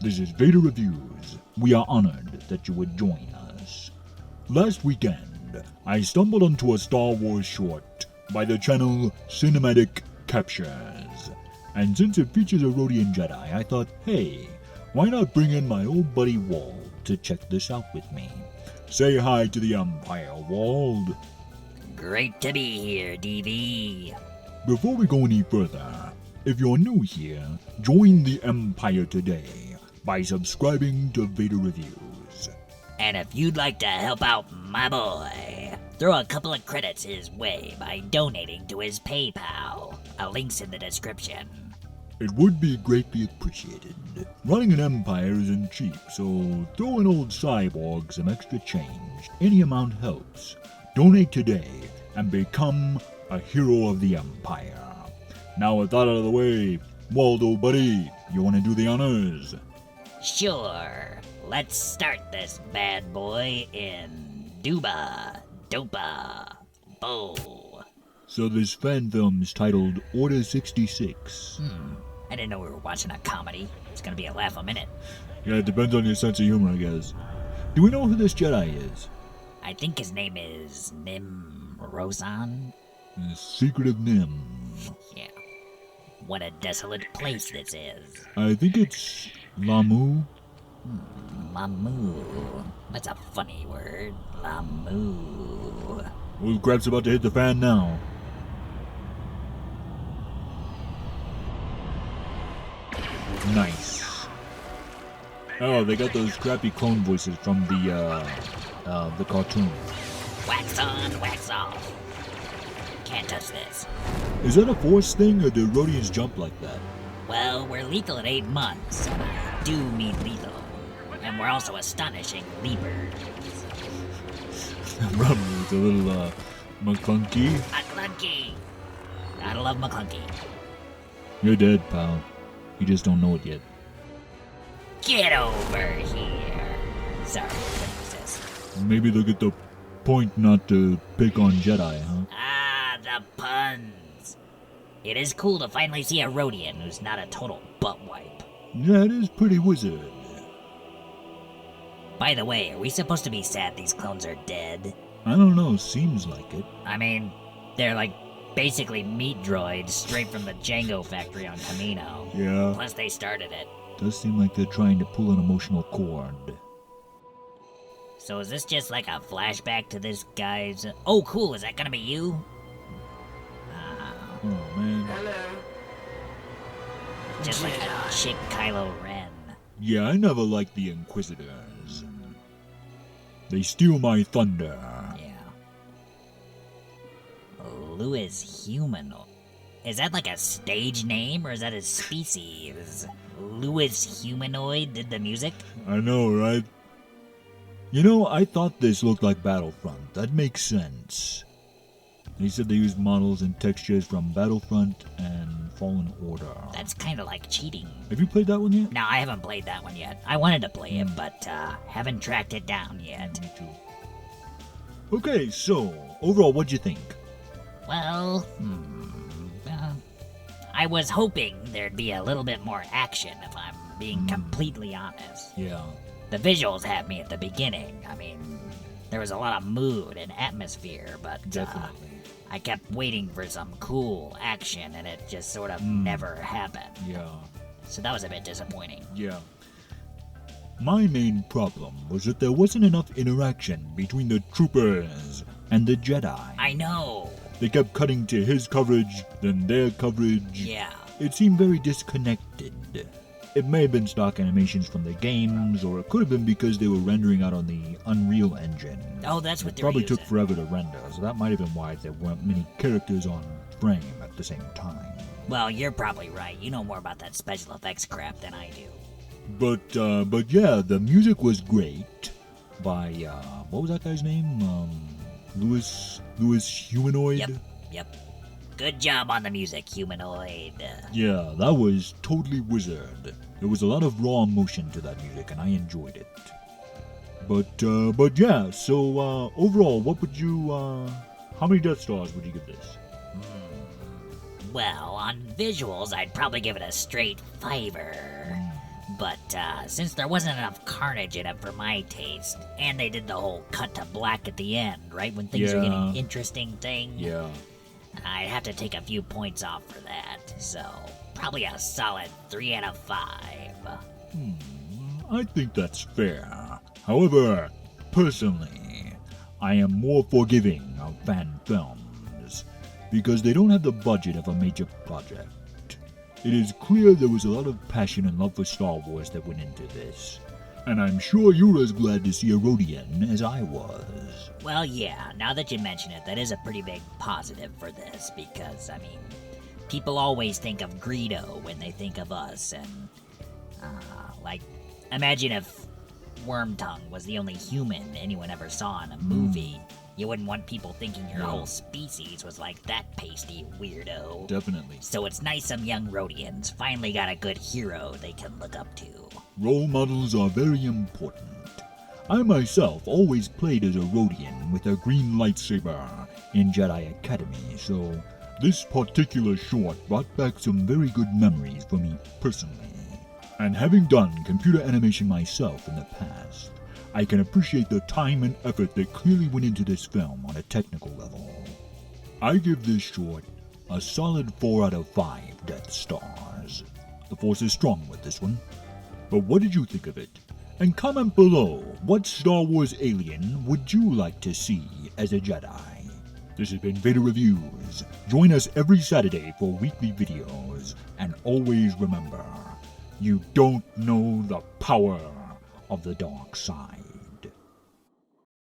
This is Vader Reviews. We are honored that you would join us. Last weekend, I stumbled onto a Star Wars short by the channel Cinematic Captures. And since it features a Rodian Jedi, I thought, hey, why not bring in my old buddy Wald to check this out with me? Say hi to the Empire, Wald. Great to be here, DV. Before we go any further, if you're new here, join the Empire today by subscribing to Vader Reviews. And if you'd like to help out my boy, throw a couple of credits his way by donating to his PayPal. A link's in the description. It would be greatly appreciated. Running an empire isn't cheap, so throw an old cyborg some extra change. Any amount helps. Donate today and become a hero of the Empire. Now with that out of the way, Waldo buddy, you want to do the honors? Sure. Let's start this bad boy in Duba, Dopa, Bo. So this fan film's titled Order 66. I didn't know we were watching a comedy. It's gonna be a laugh a minute. Yeah, it depends on your sense of humor, I guess. Do we know who this Jedi is? I think his name is Nim Rosan. The Secret of Nim. Yeah. What a desolate place this is. I think it's Lamu. Lamu. That's a funny word. Lamu. Well, crap's about to hit the fan now. Nice. Oh, they got those crappy clone voices from the cartoon. Wax on, wax off. Can't touch this. Is that a Force thing, or do Rodians jump like that? Well, we're lethal at 8 months, and I do mean lethal. And we're also astonishing leapers. Probably with a little, McClunky. McClunky! Gotta love McClunky. You're dead, pal. You just don't know it yet. Get over here. Sorry, couldn't resist. Maybe they'll get the point not to pick on Jedi, huh? Ah, the puns. It is cool to finally see a Rodian who's not a total butt wipe. Yeah, it is pretty wizard. By the way, are we supposed to be sad these clones are dead? I don't know, seems like it. I mean, they're like basically meat droids straight from the Django factory on Camino. Yeah. Plus they started it. Does seem like they're trying to pull an emotional cord. So is this just like a flashback to this guy's... Oh, cool, is that gonna be you? Oh, man. Just like a chick Kylo Ren. Yeah, I never liked the Inquisitors. They steal my thunder. Yeah. Louis Humanoid. Is that like a stage name, or is that his species? Louis Humanoid did the music? I know, right? You know, I thought this looked like Battlefront. That makes sense. They said they used models and textures from Battlefront and Fallen Order. That's kind of like cheating. Have you played that one yet? No, I haven't played that one yet. I wanted to play it, but haven't tracked it down yet. Me too. Okay, so, overall, what'd you think? Well, I was hoping there'd be a little bit more action, if I'm being completely honest. Yeah. The visuals had me at the beginning. I mean, there was a lot of mood and atmosphere, but Definitely. I kept waiting for some cool action, and it just sort of never happened. Yeah. So that was a bit disappointing. Yeah. My main problem was that there wasn't enough interaction between the troopers and the Jedi. I know. They kept cutting to his coverage, then their coverage. Yeah. It seemed very disconnected. It may have been stock animations from the games, or it could have been because they were rendering out on the Unreal Engine. Oh, that's what It they were probably using. took forever to render, so that might have been why there weren't many characters on frame at the same time. Well, you're probably right. You know more about that special effects crap than I do. But yeah, the music was great by, what was that guy's name? Louis Humanoid? Yep. Good job on the music, Humanoid. Yeah, that was totally wizard. There was a lot of raw emotion to that music, and I enjoyed it. But yeah, so, overall, what would you, how many Death Stars would you give this? Well, on visuals, I'd probably give it a straight 5-er. but since there wasn't enough carnage in it for my taste, and they did the whole cut to black at the end, right, when things are getting interesting thing, I'd have to take a few points off for that, so probably a solid 3 out of 5. I think that's fair. However, personally, I am more forgiving of fan films, because they don't have the budget of a major project. It is clear there was a lot of passion and love for Star Wars that went into this, and I'm sure you're as glad to see a Rodian as I was. Well, yeah, now that you mention it, that is a pretty big positive for this, because, I mean, people always think of Greedo when they think of us, and, like, imagine if Wormtongue was the only human anyone ever saw in a movie. You wouldn't want people thinking your whole species was like that pasty weirdo. Definitely. So it's nice some young Rodians finally got a good hero they can look up to. Role models are very important. I myself always played as a Rodian with a green lightsaber in Jedi Academy, so this particular short brought back some very good memories for me personally. And having done computer animation myself in the past, I can appreciate the time and effort that clearly went into this film on a technical level. I give this short a solid 4 out of 5 Death Stars. The Force is strong with this one. But what did you think of it? And comment below, what Star Wars alien would you like to see as a Jedi? This has been Vader Reviews. Join us every Saturday for weekly videos. And always remember, you don't know the power of the dark side.